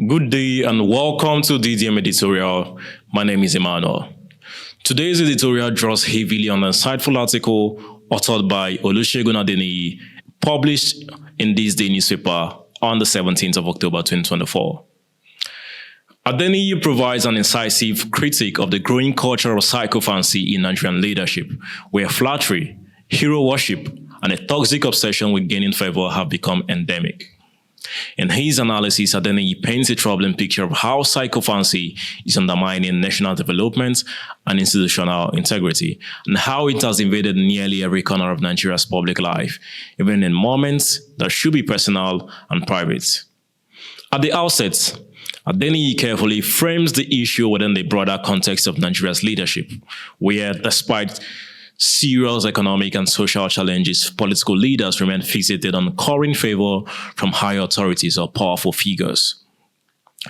Good day and welcome to DDM Editorial. My name is Emmanuel. Today's editorial draws heavily on an insightful article authored by Olusegun Adeniyi, published in THISDAY newspaper on the 17th of October 2024. Adeniyi provides an incisive critique of the growing culture of sycophancy in Nigerian leadership, where flattery, hero worship, and a toxic obsession with gaining favor have become endemic. In his analysis, Adeniyi paints a troubling picture of how sycophancy is undermining national development and institutional integrity, and how it has invaded nearly every corner of Nigeria's public life, even in moments that should be personal and private. At the outset, Adeniyi carefully frames the issue within the broader context of Nigeria's leadership, where, despite serious economic and social challenges, political leaders remain fixated on currying favor from high authorities or powerful figures.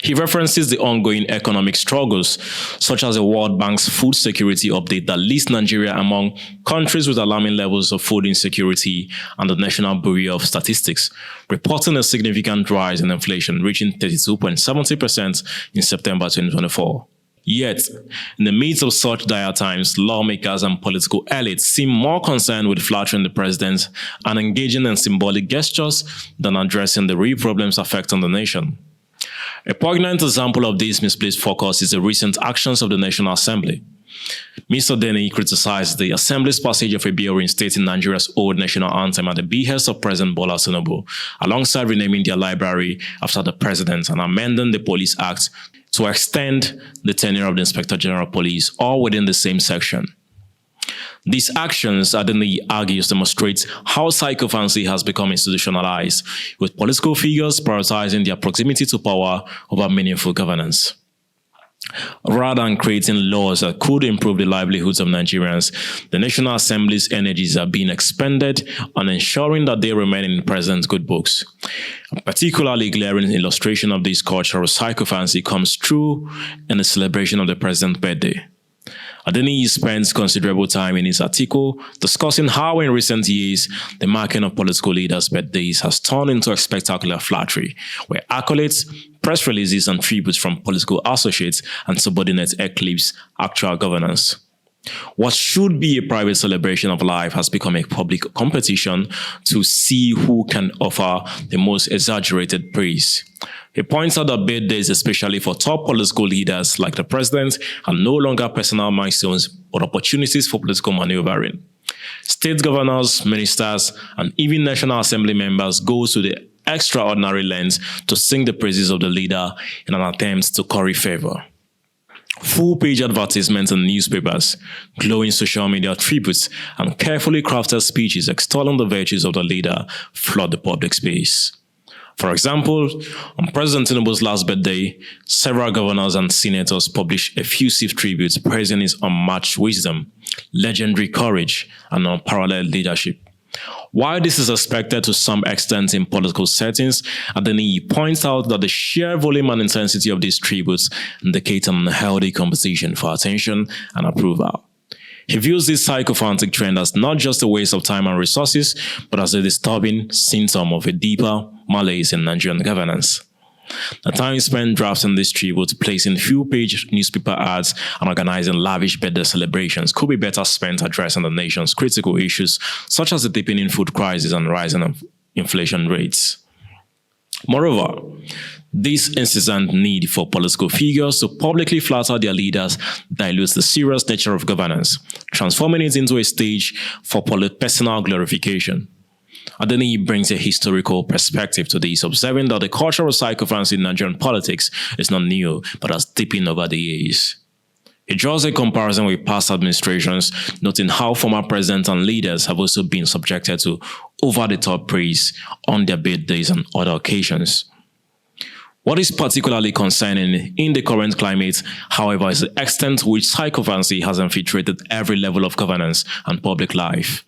He references the ongoing economic struggles, such as the World Bank's food security update that lists Nigeria among countries with alarming levels of food insecurity, and the National Bureau of Statistics, reporting a significant rise in inflation, reaching 32.70% in September 2024. Yet, in the midst of such dire times, lawmakers and political elites seem more concerned with flattering the president and engaging in symbolic gestures than addressing the real problems affecting the nation. A poignant example of this misplaced focus is the recent actions of the National Assembly. Mr. Adeniyi criticized the Assembly's passage of a bill reinstating Nigeria's old national anthem at the behest of President Bola Tinubu, alongside renaming their library after the president and amending the Police Act to extend the tenure of the Inspector General of Police, all within the same section. These actions, Adeniyi argues, demonstrate how sycophancy has become institutionalized, with political figures prioritizing their proximity to power over meaningful governance. Rather than creating laws that could improve the livelihoods of Nigerians, the National Assembly's energies are being expended on ensuring that they remain in the president's good books. A particularly glaring illustration of this culture of sycophancy comes through in the celebration of the president's birthday. Adeniyi spends considerable time in his article discussing how in recent years the marking of political leaders' birthdays has turned into a spectacular flattery, where accolades, press releases, and tributes from political associates and subordinates eclipse actual governance. What should be a private celebration of life has become a public competition to see who can offer the most exaggerated praise. He points out that birthdays, especially for top political leaders like the president, are no longer personal milestones but opportunities for political maneuvering. State governors, ministers, and even National Assembly members go to the extraordinary lengths to sing the praises of the leader in an attempt to curry favor. Full-page advertisements in newspapers, glowing social media tributes, and carefully crafted speeches extolling the virtues of the leader flood the public space. For example, on President Tinubu's last birthday, several governors and senators published effusive tributes praising his unmatched wisdom, legendary courage, and unparalleled leadership. While this is expected to some extent in political settings, Adeniyi points out that the sheer volume and intensity of these tributes indicate an unhealthy competition for attention and approval. He views this sycophantic trend as not just a waste of time and resources, but as a disturbing symptom of a deeper malaise in Nigerian governance. The time spent drafting this tribute, placing few-page newspaper ads, and organizing lavish birthday celebrations could be better spent addressing the nation's critical issues, such as the deepening food crisis and rising inflation rates. Moreover, this incessant need for political figures to publicly flatter their leaders dilutes the serious nature of governance, transforming it into a stage for personal glorification. Adeniyi brings a historical perspective to this, observing that the culture of sycophancy in Nigerian politics is not new, but has deepened over the years. He draws a comparison with past administrations, noting how former presidents and leaders have also been subjected to over-the-top praise on their birthdays and other occasions. What is particularly concerning in the current climate, however, is the extent to which sycophancy has infiltrated every level of governance and public life.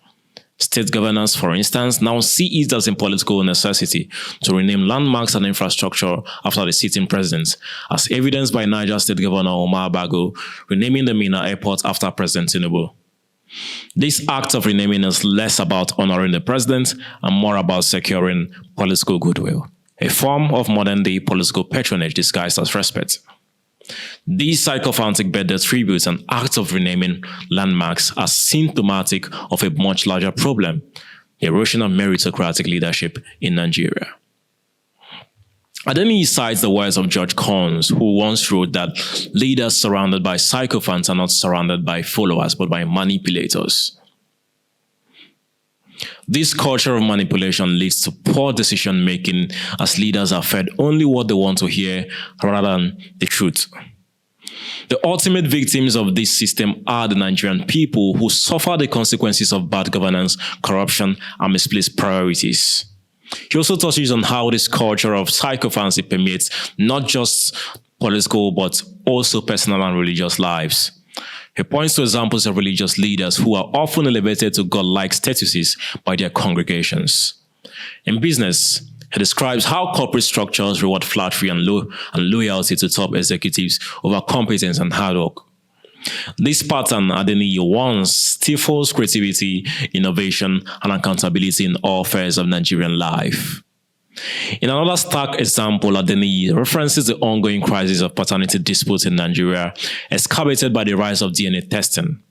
State governors, for instance, now see it as a political necessity to rename landmarks and infrastructure after the sitting president, as evidenced by Niger State Governor Umar Bago renaming the Minna Airport after President Tinubu. This act of renaming is less about honoring the president and more about securing political goodwill. a form of modern-day political patronage disguised as respect. These sycophantic birthday tributes and acts of renaming landmarks are symptomatic of a much larger problem, the erosion of meritocratic leadership in Nigeria. Adeniyi cites the words of George Corns, who once wrote that leaders surrounded by sycophants are not surrounded by followers but by manipulators. This culture of manipulation leads to poor decision-making as leaders are fed only what they want to hear rather than the truth. The ultimate victims of this system are the Nigerian people who suffer the consequences of bad governance, corruption, and misplaced priorities. He also touches on how this culture of sycophancy permeates not just political but also personal and religious lives. He points to examples of religious leaders who are often elevated to godlike statuses by their congregations. In business, he describes how corporate structures reward flattery and loyalty to top executives over competence and hard work. This pattern, Adeniyi warns, stifles creativity, innovation, and accountability in all spheres of Nigerian life. In another stark example, Adeniyi references the ongoing crisis of paternity disputes in Nigeria, exacerbated by the rise of DNA testing.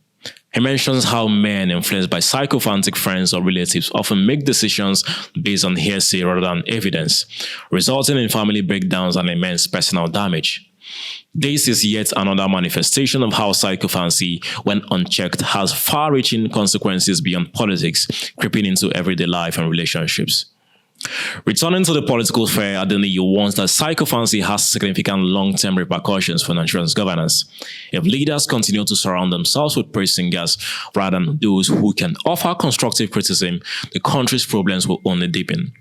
He mentions how men influenced by sycophantic friends or relatives often make decisions based on hearsay rather than evidence, resulting in family breakdowns and immense personal damage. This is yet another manifestation of how sycophancy, when unchecked, has far-reaching consequences beyond politics, creeping into everyday life and relationships. Returning to the political sphere, Adeniyi warns that sycophancy has significant long-term repercussions for Nigeria's governance. If leaders continue to surround themselves with praise singers rather than those who can offer constructive criticism, the country's problems will only deepen.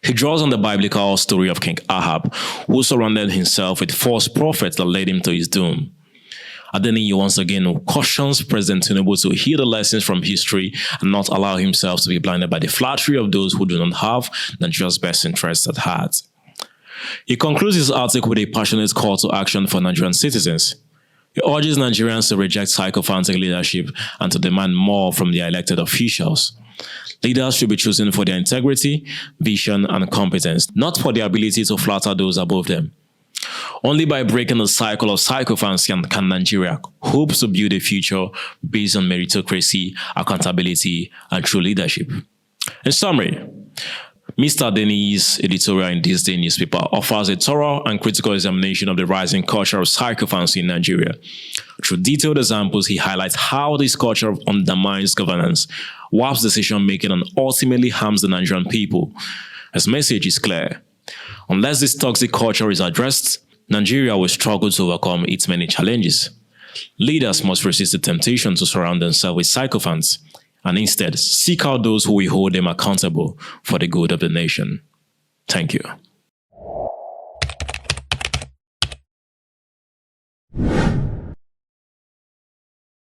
He draws on the biblical story of King Ahab, who surrounded himself with false prophets that led him to his doom. Adeniyi once again cautions President Tinubu to hear the lessons from history and not allow himself to be blinded by the flattery of those who do not have Nigeria's best interests at heart. He concludes his article with a passionate call to action for Nigerian citizens. He urges Nigerians to reject sycophantic leadership and to demand more from their elected officials. Leaders should be chosen for their integrity, vision, and competence, not for their ability to flatter those above them. Only by breaking the cycle of sycophancy can Nigeria hope to build a future based on meritocracy, accountability, and true leadership. In summary, Mr. Adeniyi's editorial in THISDAY newspaper offers a thorough and critical examination of the rising culture of sycophancy in Nigeria. Through detailed examples, he highlights how this culture undermines governance, warps decision-making, and ultimately harms the Nigerian people. His message is clear. Unless this toxic culture is addressed, Nigeria will struggle to overcome its many challenges. Leaders must resist the temptation to surround themselves with sycophants and instead seek out those who will hold them accountable for the good of the nation. Thank you.